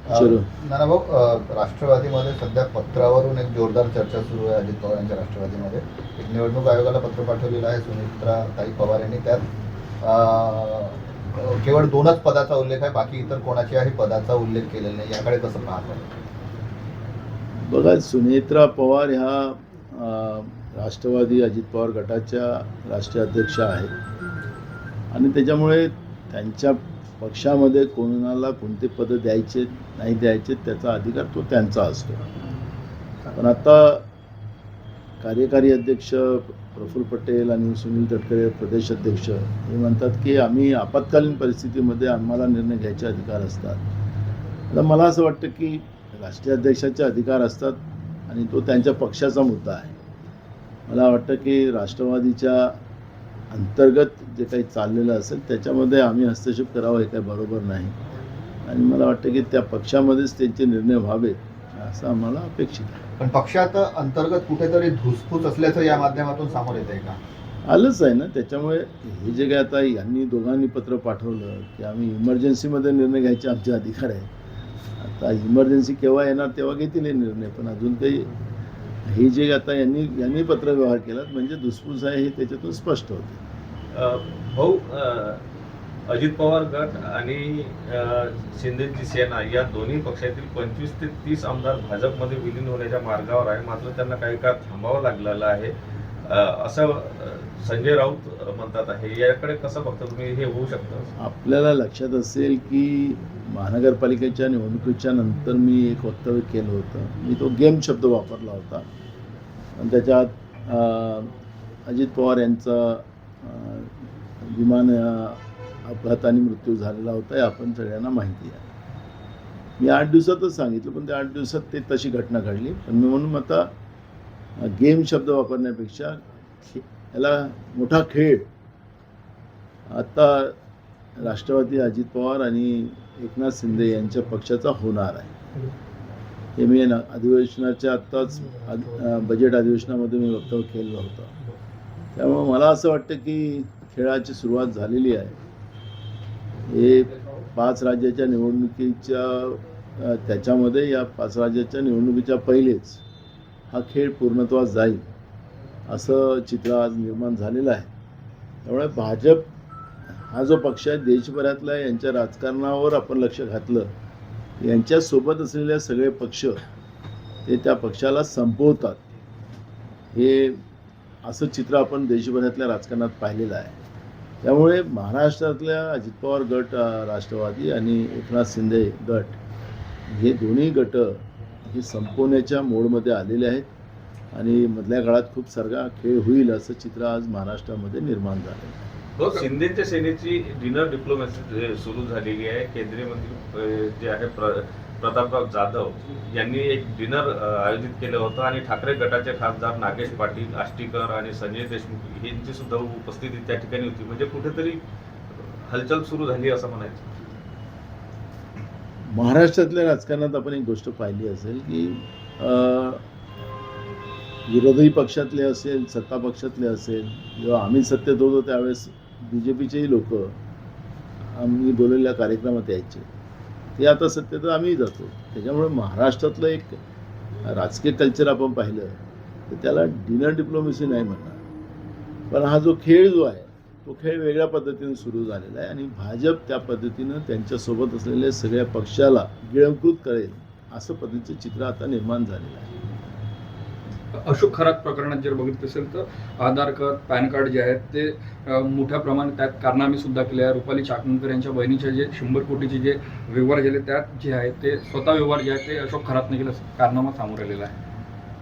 नानाभाऊ, राष्ट्रवादीमध्ये सध्या पत्रावरून एक जोरदार चर्चा सुरू आहे. अजित पवार यांच्या राष्ट्रवादीमध्ये एक निवडणूक आयोगाला पत्र पाठवलेलं आहे सुनित्राताई पवार यांनी. त्यात केवळ 2च पदाचा उल्लेख आहे, बाकी इतर कोणाच्याही पदाचा उल्लेख केलेला नाही. याकडे कसं पाहताय? बघा, सुनेत्रा पवार ह्या राष्ट्रवादी अजित पवार गटाच्या राष्ट्रीय अध्यक्ष आहेत आणि त्याच्यामुळे त्यांच्या पक्षामध्ये कोणाला कोणते पद द्यायचे नाही द्यायचे त्याचा अधिकार तो त्यांचा असतो. पण आता कार्यकारी अध्यक्ष प्रफुल्ल पटेल आणि सुनील तटकरे प्रदेश अध्यक्ष हे म्हणतात की आम्ही आपत्कालीन परिस्थितीमध्ये आम्हाला निर्णय घ्यायचे अधिकार असतात. आता मला असं वाटतं की राष्ट्रीय अध्यक्षाचे अधिकार असतात आणि तो त्यांच्या पक्षाचा मुद्दा आहे. मला वाटतं की राष्ट्रवादीच्या अंतर्गत जे काही चाललेलं असेल त्याच्यामध्ये आम्ही हस्तक्षेप करावा हे काही बरोबर नाही आणि मला वाटतं की त्या पक्षामध्येच त्यांचे निर्णय व्हावेत असं आम्हाला अपेक्षित आहे. पण पक्षात अंतर्गत कुठेतरी धुसफूस असल्याचं या माध्यमातून समोर येत आहे का? आलंच आहे ना. त्याच्यामुळे हे जे काही आता यांनी दोघांनी पत्र पाठवलं की आम्ही इमर्जन्सीमध्ये निर्णय घ्यायचे आमचे अधिकार आहे. आता इमर्जन्सी केव्हा येणार तेव्हा घेतील हे निर्णय, पण अजून काही हे जे आता यांनी पत्रव्यवहार केला म्हणजे धुसफूस आहे हे त्याच्यातून स्पष्ट होते. भाऊ, अजित पवार गट आणि शिंदेची सेना या दोन्ही पक्षातील 25 ते 30 आमदार भाजपमध्ये विलीन होण्याच्या मार्गावर आहे, मात्र त्यांना काही काळ थांबावं लागलेलं आहे असं संजय राऊत म्हणतात आहे. याकडे कसं बघता तुम्ही? हे होऊ शकतं? आपल्याला लक्षात असेल की महानगरपालिकेच्या निवडणुकीच्या नंतर मी एक वक्तव्य केलं होतं. मी तो गेम शब्द वापरला होता आणि त्याच्यात अजित पवार यांचा विमान अपघाताने मृत्यू झालेला होता हे आपण सगळ्यांना माहिती आहे. मी 8 दिवसातच सांगितलं, पण त्या 8 दिवसात ते तशी घटना घडली. पण मी म्हणून आता गेम शब्द वापरण्यापेक्षा याला मोठा खेळ आता राष्ट्रवादी अजित पवार आणि एकनाथ शिंदे यांच्या पक्षाचा होणार आहे. हे मी अधिवेशनाच्या आत्ताच बजेट अधिवेशनामध्ये मी वक्तव्य केलं होतं. त्यामुळे मला असं वाटतं की खेळाची सुरुवात झालेली आहे. हे 5 राज्याच्या निवडणुकीच्या त्याच्यामध्ये या 5 राज्याच्या निवडणुकीच्या पहिलेच हा खेळ पूर्णत्वास जाईल असं चित्र आज निर्माण झालेलं आहे. त्यामुळे भाजप हा जो पक्ष आहे देशभरातला यांच्या राजकारणावर आपण लक्ष घातलं, यांच्यासोबत असलेले सगळे पक्ष ते त्या पक्षाला संपवतात हे असं चित्र आपण देशभरातल्या राजकारणात पाहिलेलं आहे. त्यामुळे महाराष्ट्रातल्या अजित पवार गट राष्ट्रवादी आणि एकनाथ शिंदे गट हे दोन्ही गट हे संपवण्याच्या मोडमध्ये आलेले आहेत आणि मधल्या काळात खूप सारा खेळ होईल असं चित्र आज महाराष्ट्रामध्ये निर्माण झालं आहे. शिंदेच्या सेनेची डिनर डिप्लोमॅसी सुरू झालेली आहे. केंद्रीय मंत्री जे आहे प्रतापराव जाधव यांनी एक डिनर आयोजित केलं होतं आणि ठाकरे गटाचे खासदार नागेश पाटील, आष्टीकर आणि संजय देशमुख यांची सुद्धा उपस्थिती त्या ठिकाणी होती. म्हणजे कुठेतरी हलचल सुरू झाली असं म्हणायचं. महाराष्ट्रातल्या राजकारणात आपण एक गोष्ट पाहिली असेल की विरोधी पक्षातले असेल, सत्ता पक्षातले असेल, जेव्हा आम्ही सत्तेत होतो त्यावेळेस BJPचेही लोक आम्ही बोललेल्या कार्यक्रमात यायचे. ते आता सत्तेत आम्ही जातो. त्याच्यामुळे महाराष्ट्रातलं एक राजकीय कल्चर आपण पाहिलं तर त्याला डिनर डिप्लोमॅसी नाही म्हणणार. पण हा जो खेळ जो आहे तो खेळ वेगळ्या पद्धतीने सुरू झालेला आहे आणि भाजप त्या पद्धतीनं त्यांच्यासोबत असलेल्या सगळ्या पक्षाला गिळंकृत करेल असं पद्धतीचं चित्र आता निर्माण झालेलं आहे. अशोक खरात प्रकरणात जर बघितलं असेल तर आधार कार्ड, पॅन कार्ड जे आहेत ते मोठ्या प्रमाणात त्यात कारनामे सुद्धा केले आहे. रुपाली चाकणकर यांच्या बहिणीचे जे 100 कोटीचे जे व्यवहार झाले त्यात जे आहे ते स्वतः व्यवहार जे आहे ते अशोक खरातने केलं कारनामा समोर आलेला आहे.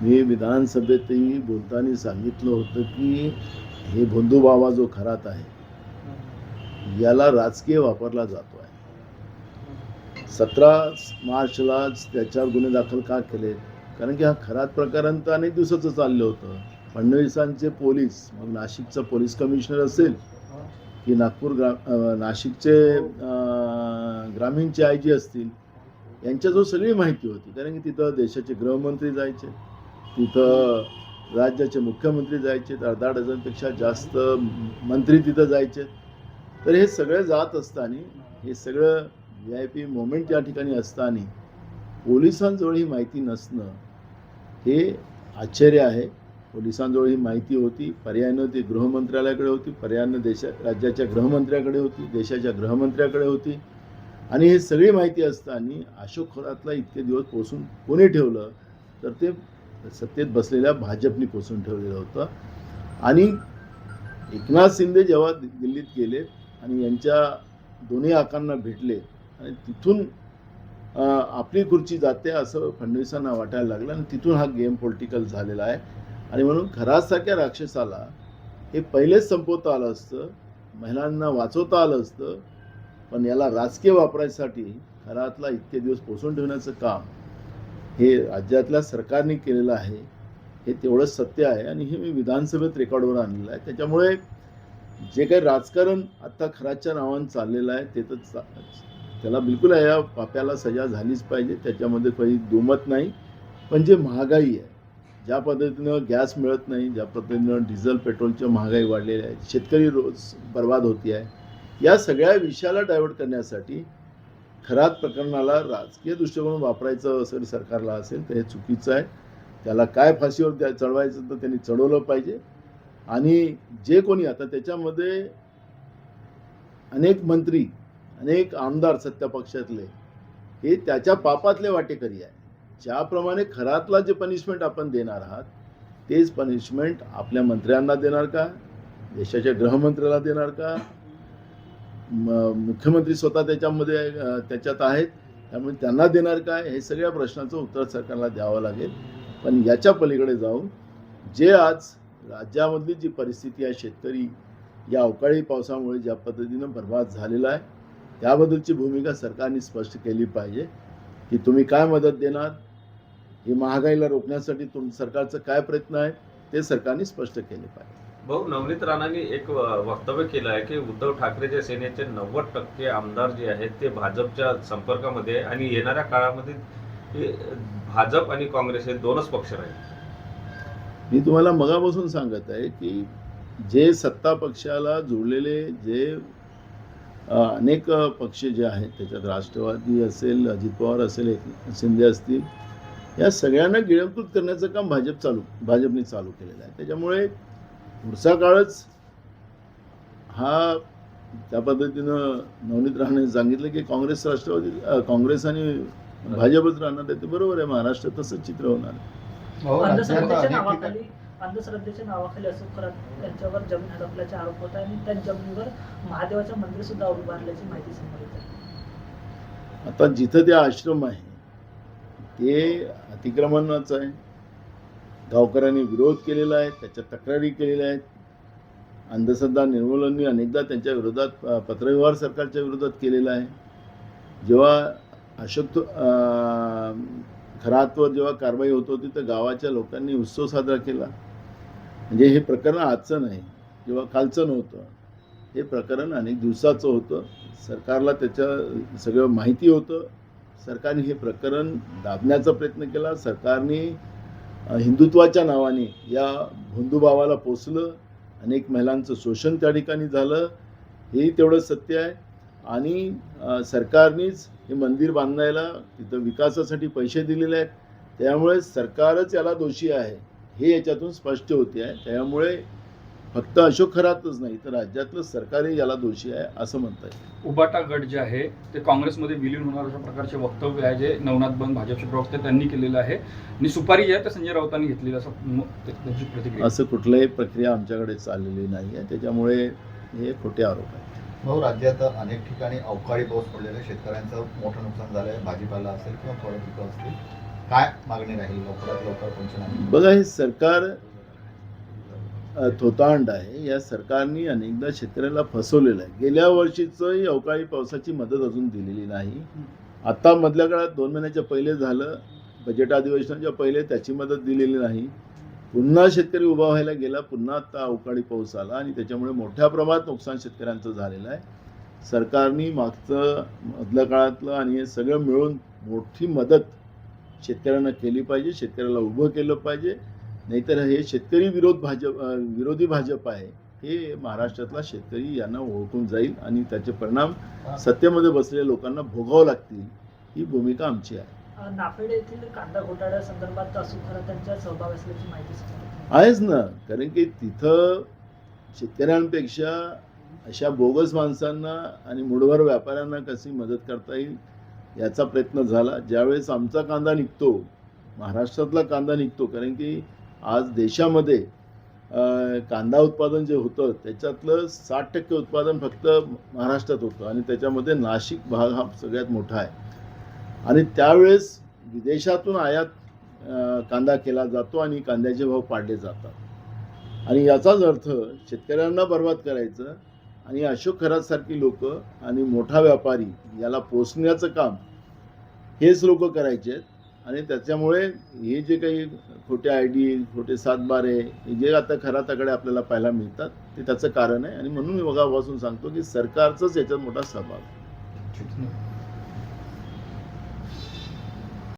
मी विधानसभेतही बोलताना सांगितलं होतं की हे भोंदूबाबा जो खरात आहे याला राजकीय वापरला जातो आहे. 17 मार्चलाच त्याच्यावर गुन्हे दाखल का केले? कारण की हा खरात प्रकरण तर अनेक दिवसाचं चाललं होतं. फडणवीसांचे पोलीस, मग नाशिकचा पोलीस कमिशनर असेल की नाशिकचे ग्रामीणचे IG असतील, यांच्याजवळ सगळी माहिती होती. कारण की तिथं देशाचे गृहमंत्री जायचे, तिथं राज्याचे मुख्यमंत्री जायचे, 10 डझनपेक्षा जास्त मंत्री तिथं जायचे. तर हे सगळं जात असताना, हे सगळं VIP मोमेंट या ठिकाणी असताना पोलिसांजवळ ही माहिती नसणं हे आश्चर्य आहे. पोलिसांजवळ ही माहिती होती, पर्यायानं ती गृहमंत्रालयाकडे होती, पर्यायानं राज्याच्या गृहमंत्र्याकडे होती, देशाच्या गृहमंत्र्याकडे होती. आणि हे सगळी माहिती असताना अशोक खोरातला इतके दिवस पोसून कोणी ठेवलं, तर ते सत्तेत बसलेल्या भाजपनी पोसून ठेवलेलं होतं. आणि एकनाथ शिंदे जेव्हा दिल्लीत गेले आणि यांच्या दोन्ही आकांना भेटले आणि तिथून आपली खुर्ची जाते असं फडणवीसांना वाटायला लागलं आणि तिथून हा गेम पॉलिटिकल झालेला आहे. आणि म्हणून खरासारख्या राक्षसाला हे पहिलेच संपवता आलं असतं, महिलांना वाचवता आलं असतं, पण याला राजकीय वापरायसाठी खरातला इतके दिवस पोसून ठेवण्याचं काम हे राज्यातल्या सरकारने केलेलं आहे. हे तेवढंच सत्य आहे आणि हे मी विधानसभेत रेकॉर्डवर आणलेलं आहे. त्याच्यामुळे जे काही राजकारण आता खराच्या नावानं चाललेलं आहे ते तर त्याला बिलकुल या पाप्याला सजा झालीच पाहिजे, त्याच्यामध्ये काही दुमत नाही. पण जे महागाई आहे, ज्या पद्धतीनं गॅस मिळत नाही, ज्या पद्धतीनं डिझेल पेट्रोलच्या महागाई वाढलेली आहे, शेतकरी रोज बर्बाद होती आहे, या सगळ्या विषयाला डायव्हर्ट करण्यासाठी खरात प्रकरणाला राजकीय दृष्टिकोन वापरायचं असं सरकारला असेल तर हे चुकीचं आहे. त्याला काय फाशीवर चढवायचं तर त्यांनी चढवलं पाहिजे. आणि जे कोणी आता त्याच्यामध्ये अनेक मंत्री, अनेक आमदार सत्ता पक्षातले हे त्याच्या पापातले वाटेकरी आहे. ज्याप्रमाणे खरातला जे पनिशमेंट आपण देणार आहात तेच पनिशमेंट आपल्या मंत्र्यांना देणार का, देशाच्या गृहमंत्र्याला देणार का, मुख्यमंत्री स्वतः त्याच्यात आहेत त्यामुळे त्यांना देणार काय, हे सगळ्या प्रश्नाचं उत्तर सरकारला द्यावं लागेल. पण याच्या पलीकडे जाऊन जे आज राज्यामधली जी परिस्थिती आहे, शेतकरी या अवकाळी पावसामुळे ज्या पद्धतीनं बर्बाद झालेला आहे, त्याबद्दलची भूमिका सरकारने स्पष्ट केली पाहिजे की तुम्ही काय मदत देणार, ही महागाईला रोखण्यासाठी सरकारचं काय प्रयत्न आहे ते सरकारने स्पष्ट केले पाहिजे. भाऊ, नवनीत राणांनी एक वक्तव्य केलं आहे की उद्धव ठाकरेच्या सेनेचे 90% आमदार जे आहेत ते भाजपच्या संपर्कामध्ये आहे आणि येणाऱ्या काळामध्ये भाजप आणि काँग्रेस हे दोनच पक्ष राहील. मी तुम्हाला मगापासून सांगत आहे की जे सत्ता पक्षाला जोडलेले जे अनेक पक्ष जे आहेत, त्याच्यात राष्ट्रवादी असेल, अजित पवार असेल, एकनाथ शिंदे असतील, या सगळ्यांना गिळंकृत करण्याचं काम भाजपने चालू केलेलं आहे. त्याच्यामुळे पुढचा काळच हा त्या पद्धतीनं नवनीत राणांनी सांगितलं की काँग्रेस आणि भाजपच राहणार आहे. ते बरोबर आहे, महाराष्ट्रात तसंच चित्र होणार आहे. अंधश्रद्धेच्या नावाखाली अशोक खरात यांच्यावर जमीन हडपल्याचे आरोप होत आहे आणि त्या जमिनीवर महादेवाच्या मंदिर सुद्धा उभारल्याची माहिती समोर येत आहे. आता जिथं ते आश्रम आहे ते अतिक्रमणाचं आहे. गावकऱ्यांनी विरोध केलेला आहे, त्याच्या तक्रारी केलेल्या आहेत. अंधश्रद्धा निर्मूलननी अनेकदा त्यांच्या विरोधात पत्रव्यवहार सरकारच्या विरोधात केलेला आहे. जेव्हा अशोक खरातवर जेव्हा कारवाई होत होती तर गावाच्या लोकांनी उत्सव साजरा केला. म्हणजे हे प्रकरण आजचं नाही, जेव्हा कालचं नव्हतं, हे प्रकरण अनेक दिवसाचं होतं. सरकारला त्याच्या सगळं माहिती होतं. सरकारने हे प्रकरण दाबण्याचा प्रयत्न केला. सरकारने हिंदुत्वाच्या नावाने या भोंदूभावाला पोचलं. अनेक महिलांचं शोषण त्या ठिकाणी झालं, हेही तेवढं सत्य आहे. आणि सरकारनेच हे मंदिर बांधायला तिथं विकासासाठी पैसे दिलेले आहेत. त्यामुळे सरकारच याला दोषी आहे हे याच्यातून स्पष्ट होते आहे. त्यामुळे फक्त अशोक खरातच नाही तर राज्यातलं सरकारही याला दोषी आहे असं म्हणता येईल. उबाटा गट जे आहे ते काँग्रेसमध्ये विलीन होणार अशा प्रकारचे वक्तव्य आहे जे नवनाथ बन भाजपचे प्रवक्ते त्यांनी केलेलं आहे आणि सुपारी जी आहे ते संजय राऊतांनी घेतलेली असं त्यांची प्रतिक्रिया. असं कुठलंही प्रक्रिया आमच्याकडे चाललेली नाही आहे. त्याच्यामुळे हे खोटे आरोप आहेत. भाऊ, राज्यात अनेक ठिकाणी अवकाळी पाऊस पडलेला आहे, शेतकऱ्यांचं मोठं नुकसान झालं आहे, भाजीपाला असेल किंवा फळं पिकं असतील, काय मागणी राहील लवकरात लवकर पंचनामे? बघा, हे सरकार थोतांड आहे. या सरकारने अनेकदा शेतकऱ्याला फसवलेलं आहे. गेल्या वर्षीचंही अवकाळी पावसाची मदत अजून दिलेली नाही. आता मधल्या काळात 2 महिन्याच्या पहिले झालं, बजेट अधिवेशनाच्या पहिले त्याची मदत दिलेली नाही. पुन्हा शेतकरी उभा व्हायला गेला, पुन्हा आता अवकाळी पाऊस आला आणि त्याच्यामुळे मोठ्या प्रमाणात नुकसान शेतकऱ्यांचं झालेलं आहे. सरकारने मागचं मधल्या काळातलं आणि हे सगळं मिळून मोठी मदत शेतकऱ्यांना केली पाहिजे. शेतकऱ्याला उभं केलं पाहिजे. नाहीतर हे शेतकरी विरोधी भाजप आहे हे महाराष्ट्रातला शेतकरी यांना ओळखून जाईल आणि त्याचे परिणाम सत्तेमध्ये बसलेल्या लोकांना भोगावं लागतील. ही भूमिका आमची आहे. नाफेड येथील कांदा घोटाळ्यासंदर्भात अशोक खरात यांचा सहभाग असल्याची माहिती समोर येते. आहेच ना, कारण की तिथं शेतकऱ्यांपेक्षा अशा बोगस माणसांना आणि मुठभर व्यापाऱ्यांना कशी मदत करता येईल याचा प्रयत्न झाला. ज्यावेळेस आमचा कांदा निघतो, महाराष्ट्रातला कांदा निघतो, कारण की आज देशामध्ये कांदा उत्पादन जे होतं त्याच्यातलं 60% उत्पादन फक्त महाराष्ट्रात होतं आणि त्याच्यामध्ये नाशिक भाग हा सगळ्यात मोठा आहे. आणि त्यावेळेस विदेशातून आयात कांदा केला जातो आणि कांद्याचे भाव पाडले जातात आणि याचाच अर्थ शेतकऱ्यांना बर्बाद करायचं आणि अशोक खरातसारखी लोक आणि मोठा व्यापारी याला पोचण्याचं काम हेच लोक करायचे आहेत. आणि त्याच्यामुळे हे जे काही खोटे ID, खोटे 7/12 हे जे आता खराताकडे आपल्याला पाहायला मिळतात ते त्याचं कारण आहे. आणि म्हणून मी मगापासून सांगतो की सरकारचंच याच्यात मोठा सहभाग आहे.